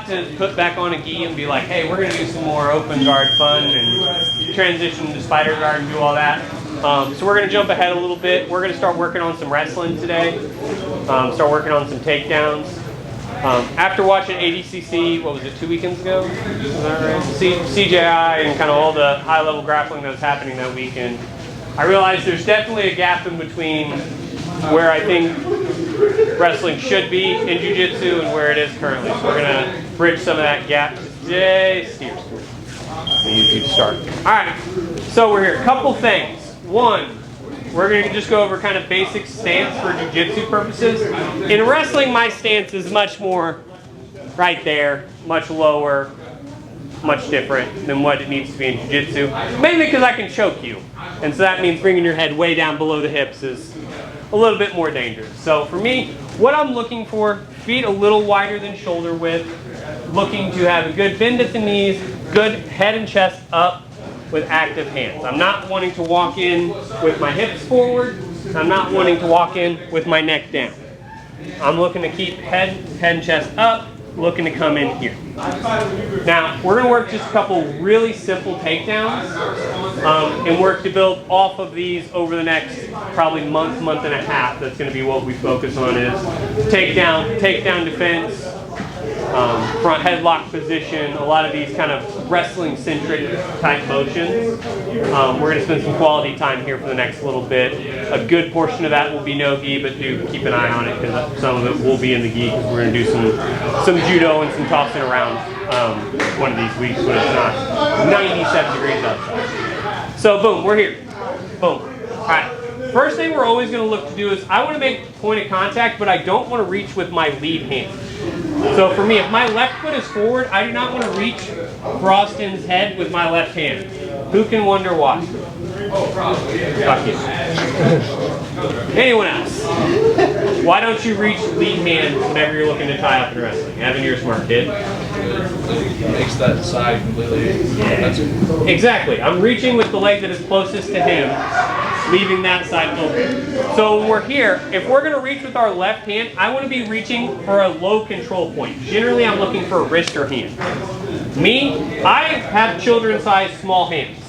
about to put back on a gi and be like, hey, we're going to do some more open guard fun and transition to spider guard and do all that. So we're going to jump ahead a little bit. We're going to start working on some wrestling today. Start working on some takedowns. After watching ADCC, what was it, 2 weekends ago? Is that right? CJI and kind of all the high-level grappling that was happening that weekend, I realized there's definitely a gap in between where I think wrestling should be in jiu-jitsu and where it is currently. So we're going to bridge some of that gap today. Steers. Easy to start. All right, so we're here. A couple things. One, we're going to just go over kind of basic stance for jiu-jitsu purposes. In wrestling, my stance is much more right there, much lower, much different than what it needs to be in jiu-jitsu. Mainly because I can choke you. And so that means bringing your head way down below the hips is a little bit more dangerous. So for me, what I'm looking for, feet a little wider than shoulder width, looking to have a good bend at the knees, good head and chest up with active hands. I'm not wanting to walk in with my hips forward. I'm not wanting to walk in with my neck down. I'm looking to keep head and chest up, looking to come in here. Now, we're going to work just a couple really simple takedowns and work to build off of these over the next probably month and a half. That's going to be what we focus on is takedown defense, front headlock position, a lot of these kind of wrestling-centric type motions. We're going to spend some quality time here for the next little bit. A good portion of that will be no gi, but do keep an eye on it because some of it will be in the gi because we're going to do some judo and some tossing around one of these weeks when it's not 97 degrees outside. So boom, we're here. Boom. All right. First thing we're always going to look to do is I want to make point of contact, but I don't want to reach with my lead hand. So for me, if my left foot is forward, I do not want to reach for Austin's head with my left hand. Who can wonder why? Fuck you. Anyone else? Why don't you reach lead hand whenever you're looking to tie up in wrestling? Evan, you're a smart kid. Makes that side completely. Yeah. Exactly. I'm reaching with the leg that is closest to him, leaving that side open. So when we're here, if we're going to reach with our left hand, I want to be reaching for a low control point. Generally, I'm looking for a wrist or hand. Me, I have children-sized small hands.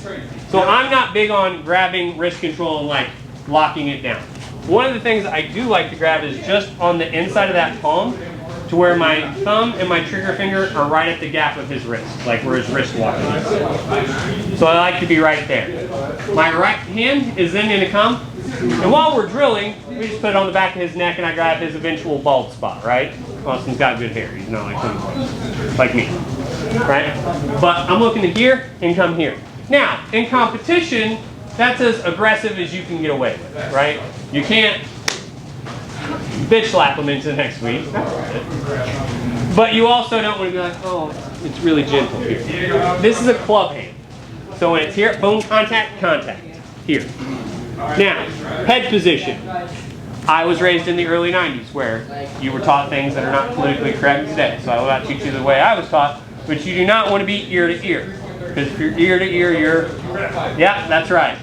So I'm not big on grabbing wrist control and like locking it down. One of the things I do like to grab is just on the inside of that palm to where my thumb and my trigger finger are right at the gap of his wrist, like where his wrist walk is. So I like to be right there. My right hand is then going to come, and while we're drilling, we just put it on the back of his neck and I grab his eventual bald spot, right? Austin's got good hair, he's not like me, right? But I'm looking to here and come here. Now, in competition, that's as aggressive as you can get away with, right? You can't bitch slap them into next week. But you also don't want to be like, oh, it's really gentle here. This is a club hand. So when it's here, boom, contact, here. Now, head position. I was raised in the early 90s where you were taught things that are not politically correct today. So I will not teach you the way I was taught, but you do not want to be ear to ear. Because if you're ear to ear, you're, yeah, that's right.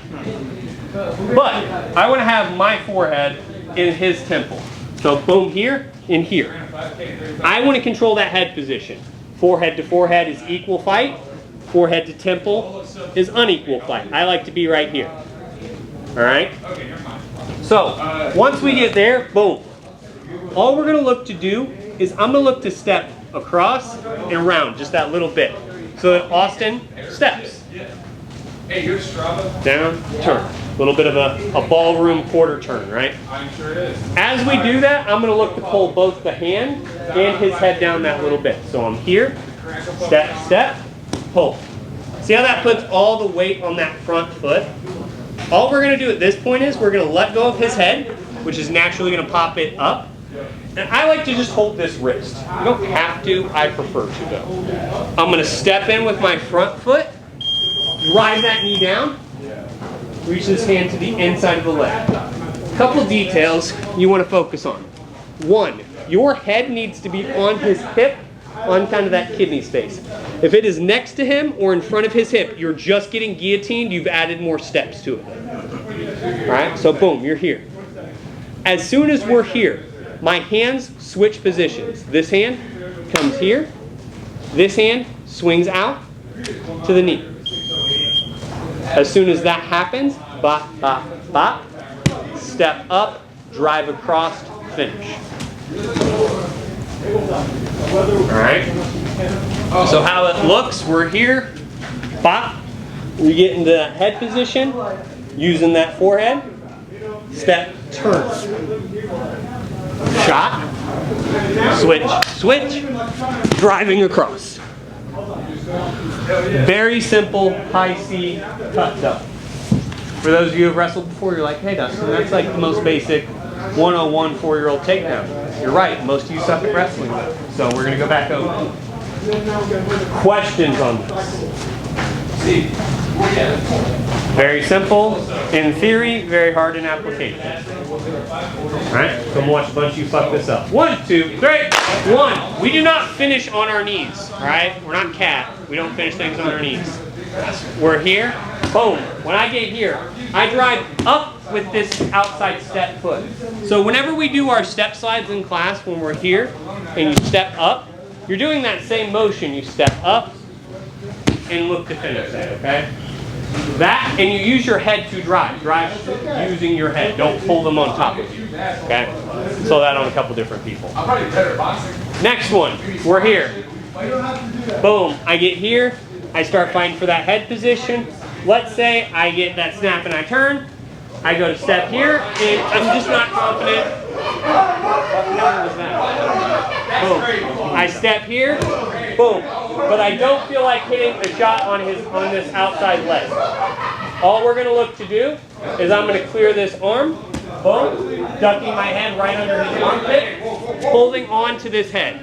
But I want to have my forehead in his temple. So boom, here and here. I want to control that head position. Forehead to forehead is equal fight. Forehead to temple is unequal fight. I like to be right here. All right? So once we get there, boom. All we're going to look to do is I'm going to look to step across and around just that little bit. So that Austin steps. Down, turn. A little bit of a ballroom quarter turn, right? As we do that, I'm going to look to pull both the hand and his head down that little bit. So I'm here, step, step, pull. See how that puts all the weight on that front foot? All we're going to do at this point is we're going to let go of his head, which is naturally going to pop it up. And I like to just hold this wrist. You don't have to, I prefer to though. I'm going to step in with my front foot, drive that knee down, reach this hand to the inside of the leg. A couple details you want to focus on. One, your head needs to be on his hip, on kind of that kidney space. If it is next to him or in front of his hip, you're just getting guillotined, you've added more steps to it. All right, so boom, you're here. As soon as we're here, my hands switch positions. This hand comes here, This hand swings out to the knee. As soon as that happens, bop, bop, bop, step up, drive across, finish. Alright, so how it looks, we're here, bop, we get into head position, using that forehead, step, turn, shot, switch, switch, driving across. Very simple, high C, tucked up. For those of you who have wrestled before, you're like, hey Dustin, that's like the most basic 101 4-year-old takedown. You're right, most of you suck at wrestling. So we're going to go back over. Questions on this? Very simple in theory, very hard in application. Alright, come watch a bunch of you fuck this up. 1, 2, 3, 1. We do not finish on our knees, alright? We're not cat. We don't finish things on our knees. We're here, boom. When I get here, I drive up with this outside step foot. So whenever we do our step slides in class, when we're here and you step up, you're doing that same motion. You step up and look to finish that, okay? That, and you use your head to drive. Drive using your head. Don't pull them on top of you, okay? Saw that on a couple different people. Next one, we're here. Boom, I get here. I start fighting for that head position. Let's say I get that snap and I turn. I go to step here, and I'm just not confident. Boom. I step here, boom. But I don't feel like hitting a shot on this outside leg. All we're going to look to do is I'm going to clear this arm, boom, ducking my head right under his armpit, holding on to this head.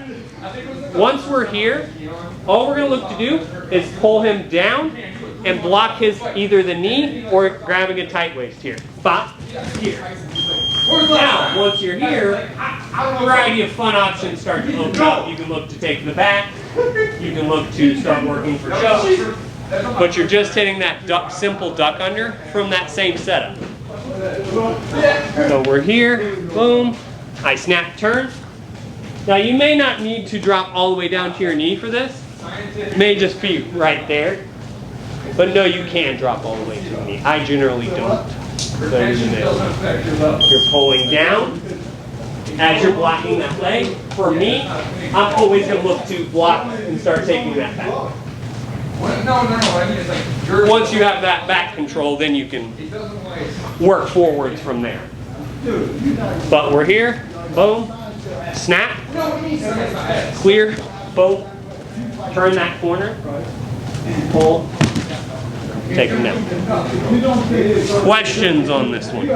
Once we're here, all we're going to look to do is pull him down and block his either the knee or grabbing a tight waist here. Bop, here. Now, once you're here, a variety of fun options start to open up. You can look to take the back. You can look to start working for chokes. But you're just hitting that simple duck under from that same setup. So we're here, boom. I snap, turn. Now you may not need to drop all the way down to your knee for this. It may just be right there. But no, you can drop all the way to the knee. I generally don't. There's the nail. You're pulling down as you're blocking that leg. For me, I'm always going to look to block and start taking that back. Once you have that back control, then you can work forwards from there. But we're here, boom, snap, clear, boom, turn that corner, pull, take them down. Questions on this one?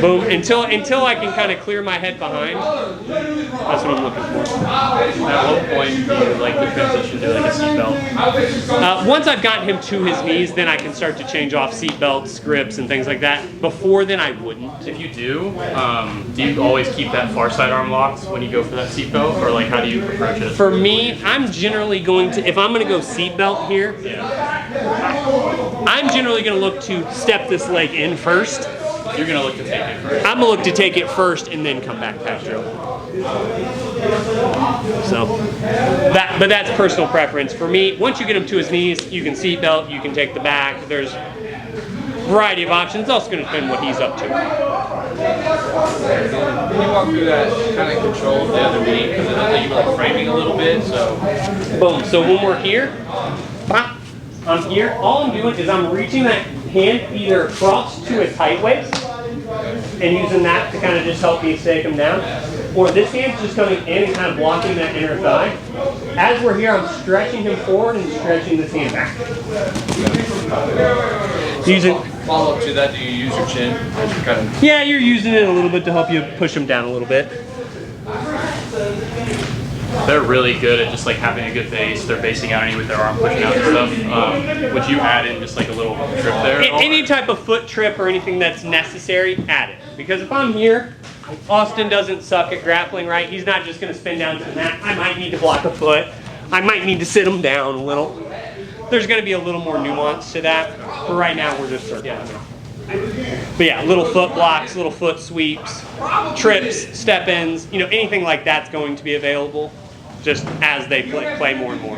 Boom. Until I can kind of clear my head behind. That's what I'm looking for. At what point do you like the transition to like a seatbelt? Once I've gotten him to his knees, then I can start to change off seatbelts, grips, and things like that. Before then, I wouldn't. If you do you always keep that far side arm locked when you go for that seatbelt, or like how do you approach it? For me, I'm generally going to, if I'm going to go seatbelt here, I'm generally going to look to step this leg in first. You're going to look to take it first. I'm going to look to take it first and then come back after. So, but that's personal preference. For me, once you get him to his knees, you can seatbelt, you can take the back. There's a variety of options. It's also going to depend what he's up to. Can you walk through that kind of control of the other knee? Because I know that you were like framing a little bit, so. Boom. So when we're here, I'm here. All I'm doing is I'm reaching that hand either across to his tight waist and using that to kind of just help me stake him down. Or this hand's just coming in and kind of blocking that inner thigh. As we're here, I'm stretching him forward and stretching this hand back. Follow up to that, do you use your chin as you kind of... Yeah, you're using it a little bit to help you push him down a little bit. They're really good at just like having a good base. They're basing out any with their arm pushing out and stuff. Would you add in just like a little trip there? Any type of foot trip or anything that's necessary, add it. Because if I'm here, Austin doesn't suck at grappling, right? He's not just going to spin down to the mat. I might need to block a foot. I might need to sit him down a little. There's going to be a little more nuance to that. But right now, we're just circling. But yeah, little foot blocks, little foot sweeps, trips, step ins, you know, anything like that's going to be available just as they play more and more.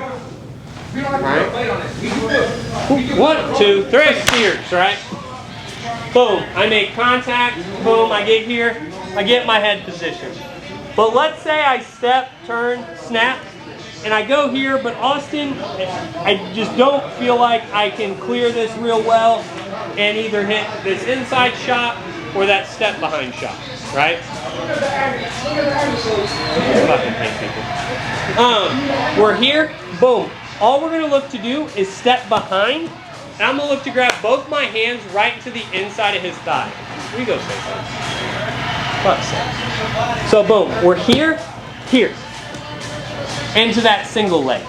Right? 1, 2, 3, steers, right? Boom, I make contact, boom, I get here, I get my head position. But let's say I step, turn, snap, and I go here, but Austin, I just don't feel like I can clear this real well and either hit this inside shot or that step behind shot, right? Fucking hate people. We're here, boom. All we're gonna look to do is step behind, and I'm gonna look to grab both my hands right to the inside of his thigh. We go say something. Fuck's sake. So boom, we're here, into that single leg.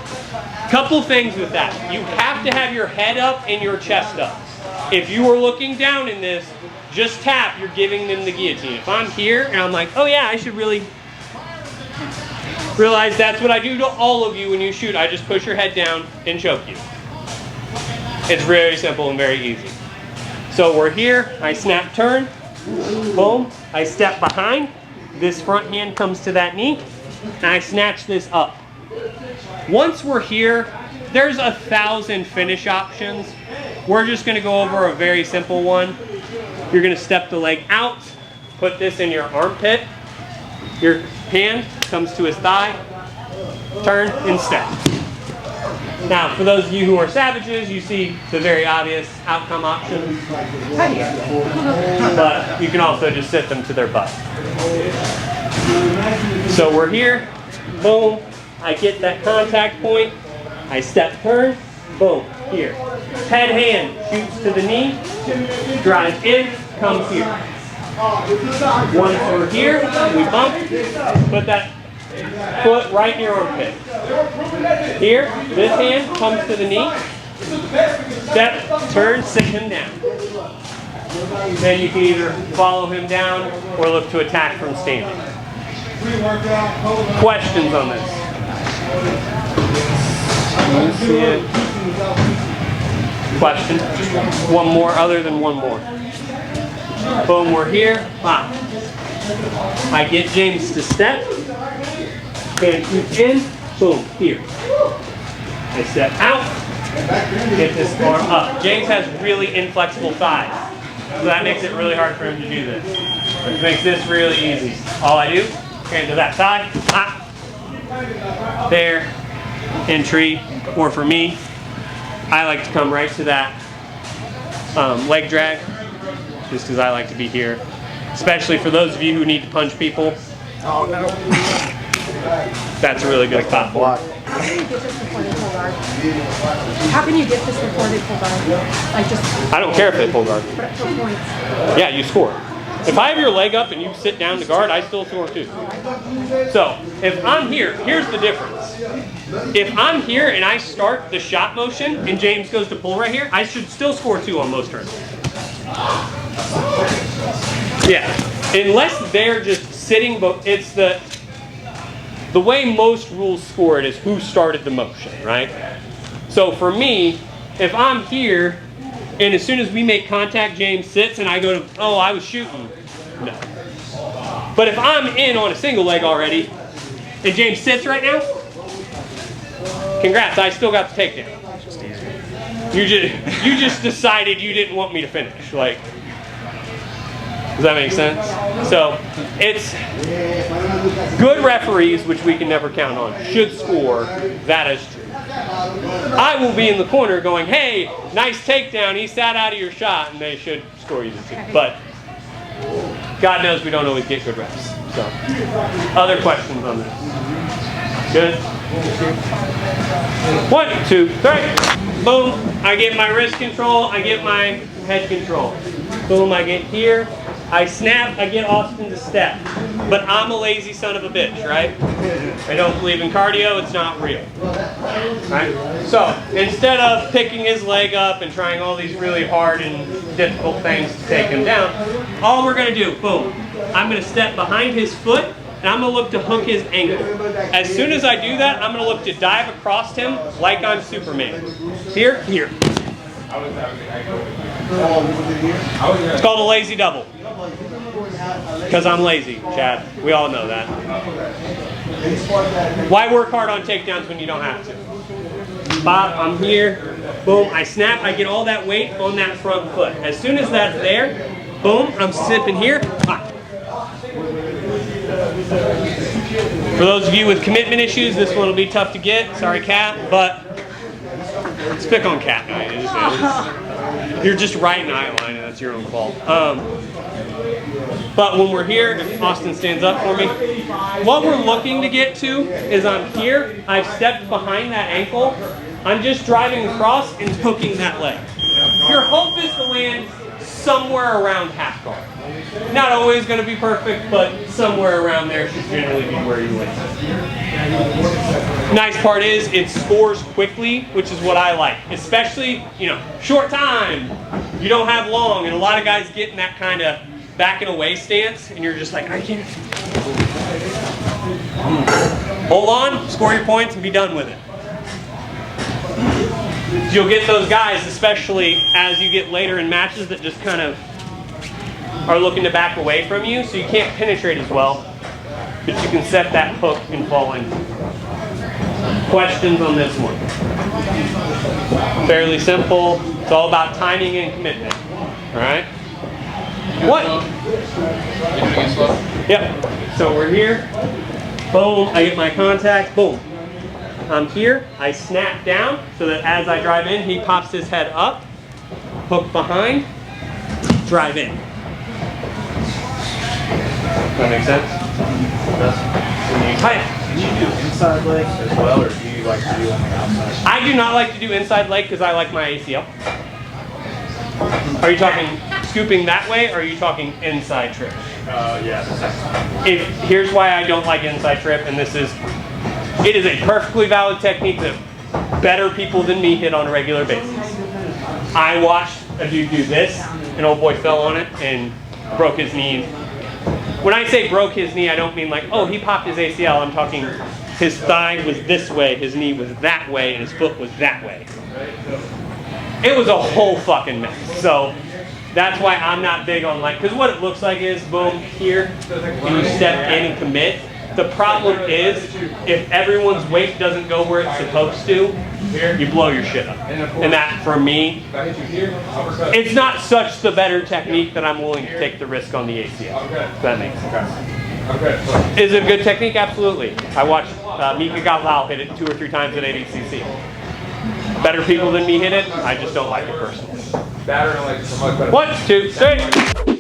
Couple things with that. You have to have your head up and your chest up. If you are looking down in this, just tap, you're giving them the guillotine. If I'm here and I'm like, oh yeah, I should really realize that's what I do to all of you when you shoot. I just push your head down and choke you. It's very simple and very easy. So we're here, I snap turn, boom, I step behind, this front hand comes to that knee, and I snatch this up. Once we're here, there's 1,000 finish options. We're just gonna go over a very simple one. You're gonna step the leg out, put this in your armpit, your hand comes to his thigh, turn and step. Now, for those of you who are savages, you see the very obvious outcome options. But you can also just sit them to their butt. So we're here, boom, I get that contact point, I step turn, boom, here. Head hand shoots to the knee, drives in, comes here. Once we're here, we bump, put that foot right in your armpit. Here, this hand comes to the knee, step, turn, sit him down. Then you can either follow him down or look to attack from standing. Questions on this? Question? One more other than one more. Boom, we're here. Wow. I get James to step. Hand shoots in. Boom, here. I step out. Get this arm up. James has really inflexible thighs. So that makes it really hard for him to do this. Which makes this really easy. All I do, hand to that thigh. Hop. There. Entry. Or for me, I like to come right to that leg drag. Just because I like to be here. Especially for those of you who need to punch people. Oh no. That's a really good spot for it. How can you get this before they pull guard? Like just. I don't care if they pull guard. For points. Yeah, you score. If I have your leg up and you sit down to guard, I still score too. So, if I'm here, here's the difference. If I'm here and I start the shot motion and James goes to pull right here, I should still score 2 on most turns. Yeah, unless they're just sitting, but it's the way most rules score it is who started the motion, right? So for me, if I'm here, and as soon as we make contact, James sits, and I go to, oh, I was shooting. No. But if I'm in on a single leg already, and James sits right now, congrats, I still got the takedown. You just decided you didn't want me to finish. Like, does that make sense? So it's good referees, which we can never count on, should score. That is true. I will be in the corner going, hey, nice takedown, he sat out of your shot, and they should score you the 2. But God knows we don't always get good refs. So, other questions on this? Good? 1, 2, 3. Boom. I get my wrist control. I get my head control. Boom. I get here. I snap. I get Austin to step. But I'm a lazy son of a bitch, right? I don't believe in cardio. It's not real. Right? So instead of picking his leg up and trying all these really hard and difficult things to take him down, all we're going to do, boom, I'm going to step behind his foot, and I'm going to look to hook his ankle. As soon as I do that, I'm going to look to dive across him like I'm Superman. Here, here. It's called a lazy double. Because I'm lazy, Chad. We all know that. Why work hard on takedowns when you don't have to? Bop, I'm here. Boom, I snap. I get all that weight on that front foot. As soon as that's there, boom, I'm sipping here. Ah. For those of you with commitment issues, this one will be tough to get. Sorry, Kat, but let's pick on Kat tonight. You're just right in eye line, and that's your own fault. But when we're here, if Austin stands up for me, what we're looking to get to is I'm here, I've stepped behind that ankle, I'm just driving across and hooking that leg. Your hope is to land somewhere around half guard. Not always going to be perfect, but somewhere around there should generally be where you land. Nice part is it scores quickly, which is what I like. Especially, short time. You don't have long, and a lot of guys get in that kind of back and away stance, and you're just like, I can't. Hold on, score your points, and be done with it. You'll get those guys, especially as you get later in matches, that just kind of are looking to back away from you, so you can't penetrate as well, but you can set that hook and fall in. Questions on this one? Fairly simple. It's all about timing and commitment. All right? What? Yep. So we're here. Boom. I get my contact. Boom. I'm here. I snap down so that as I drive in, he pops his head up. Hook behind. Drive in. Does that make sense? Do you do inside leg as well, or do you like to do on the outside? I do not like to do inside leg because I like my ACL. Are you talking scooping that way, or are you talking inside trip? Yeah. Here's why I don't like inside trip, and it is a perfectly valid technique that better people than me hit on a regular basis. I watched a dude do this, an old boy fell on it and broke his knee. When I say broke his knee, I don't mean like, oh, he popped his ACL. I'm talking his thigh was this way, his knee was that way, and his foot was that way. It was a whole fucking mess. So that's why I'm not big on because what it looks like is, boom, here, and you step in and commit. The problem is, if everyone's weight doesn't go where it's supposed to, you blow your shit up. And that, for me, it's not such the better technique that I'm willing to take the risk on the ACL. If that makes sense. Is it a good technique? Absolutely. I watched Mika Galal hit it 2 or 3 times at ADCC. Better people than me hit it, I just don't like it personally. 1, 2, 3.